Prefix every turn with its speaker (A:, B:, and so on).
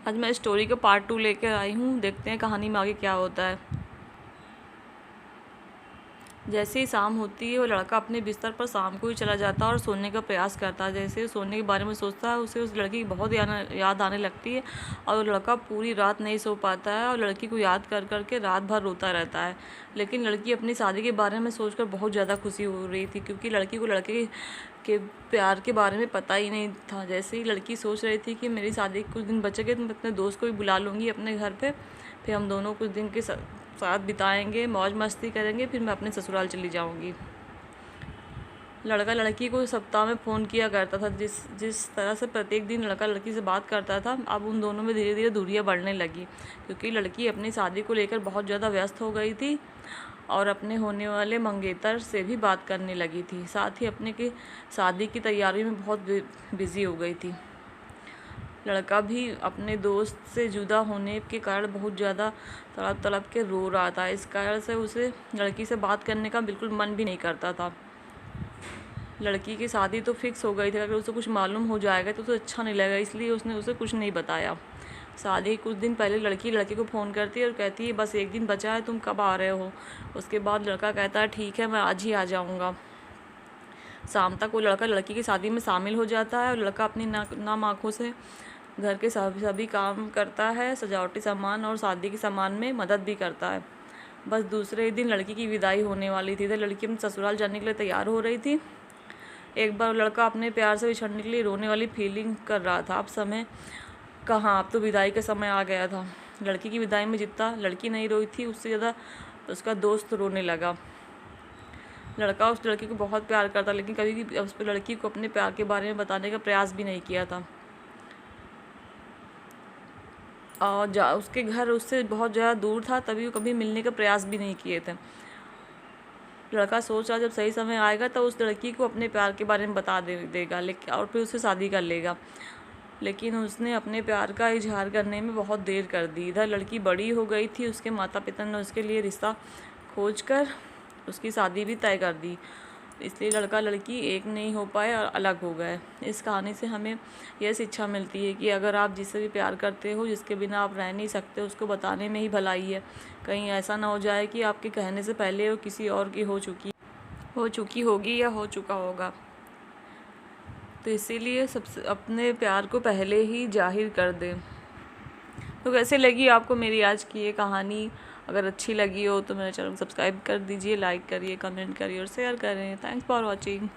A: आज मैं स्टोरी का पार्ट 2 लेकर आई हूँ। देखते हैं कहानी में आगे क्या होता है। जैसे ही शाम होती है वो लड़का अपने बिस्तर पर शाम को ही चला जाता है और सोने का प्रयास करता है। जैसे ही सोने के बारे में सोचता है उसे उस लड़की की बहुत याद आने लगती है और वो लड़का पूरी रात नहीं सो पाता है और लड़की को याद कर कर के रात भर रोता रहता है। लेकिन लड़की अपनी शादी के बारे में सोचकर बहुत ज़्यादा खुशी हो रही थी, क्योंकि लड़की को लड़के के प्यार के बारे में पता ही नहीं था। जैसे ही लड़की सोच रही थी कि मेरी शादी के कुछ दिन बचे गए तो मैं अपने दोस्त को भी बुला लूँगी अपने घर पे, फिर हम दोनों कुछ दिन के साथ बिताएंगे, मौज मस्ती करेंगे, फिर मैं अपने ससुराल चली जाऊँगी। लड़का लड़की को सप्ताह में फ़ोन किया करता था। जिस तरह से प्रत्येक दिन लड़का लड़की से बात करता था, अब उन दोनों में धीरे धीरे दूरियां बढ़ने लगी, क्योंकि लड़की अपनी शादी को लेकर बहुत ज़्यादा व्यस्त हो गई थी और अपने होने वाले मंगेतर से भी बात करने लगी थी। साथ ही अपने की शादी की तैयारी में बहुत बिज़ी हो गई थी। लड़का भी अपने दोस्त से जुदा होने के कारण बहुत ज़्यादा तड़प तड़प के रो रहा था। इस कारण से उसे लड़की से बात करने का बिल्कुल मन भी नहीं करता था। लड़की की शादी तो फिक्स हो गई थी, अगर उसे कुछ मालूम हो जाएगा तो उसे अच्छा नहीं लगेगा, इसलिए उसने उसे कुछ नहीं बताया। शादी कुछ दिन पहले लड़की लड़के को फ़ोन करती है और कहती है बस एक दिन बचा है, तुम कब आ रहे हो। उसके बाद लड़का कहता है ठीक है, मैं आज ही आ जाऊँगा। शाम तक वो लड़का लड़की की शादी में शामिल हो जाता है और लड़का अपनी नाम आँखों से घर के सभी काम करता है, सजावटी सामान और शादी के सामान में मदद भी करता है। बस दूसरे दिन लड़की की विदाई होने वाली थी तो लड़की अपने ससुराल जाने के लिए तैयार हो रही थी। एक बार लड़का अपने प्यार से बिछड़ने के लिए रोने वाली फीलिंग कर रहा था। अब समय कहाँ, अब तो विदाई का समय आ गया था। लड़की की विदाई में जितना लड़की नहीं रोई थी उससे ज़्यादा उसका दोस्त रोने लगा। लड़का उस लड़की को बहुत प्यार करता, लेकिन कभी भी उस लड़की को अपने प्यार के बारे में बताने का प्रयास भी नहीं किया था। और उसके घर उससे बहुत ज़्यादा दूर था, तभी वो कभी मिलने का प्रयास भी नहीं किए थे। लड़का सोच रहा जब सही समय आएगा तो उस लड़की को अपने प्यार के बारे में बता देगा, लेकिन और फिर उससे शादी कर लेगा। लेकिन उसने अपने प्यार का इजहार करने में बहुत देर कर दी। इधर लड़की बड़ी हो गई थी, उसके माता पिता ने उसके लिए रिश्ता खोज कर उसकी शादी भी तय कर दी, इसलिए लड़का लड़की एक नहीं हो पाए और अलग हो गए। इस कहानी से हमें यह शिक्षा मिलती है कि अगर आप जिससे भी प्यार करते हो, जिसके बिना आप रह नहीं सकते, उसको बताने में ही भलाई है। कहीं ऐसा ना हो जाए कि आपके कहने से पहले वो किसी और की हो चुकी होगी या हो चुका होगा। तो इसीलिए सबसे अपने प्यार को पहले ही जाहिर कर दें। तो कैसे लगी आपको मेरी आज की ये कहानी? अगर अच्छी लगी हो तो मेरे चैनल को सब्सक्राइब कर दीजिए, लाइक करिए, कमेंट करिए और शेयर करें। Thanks for watching.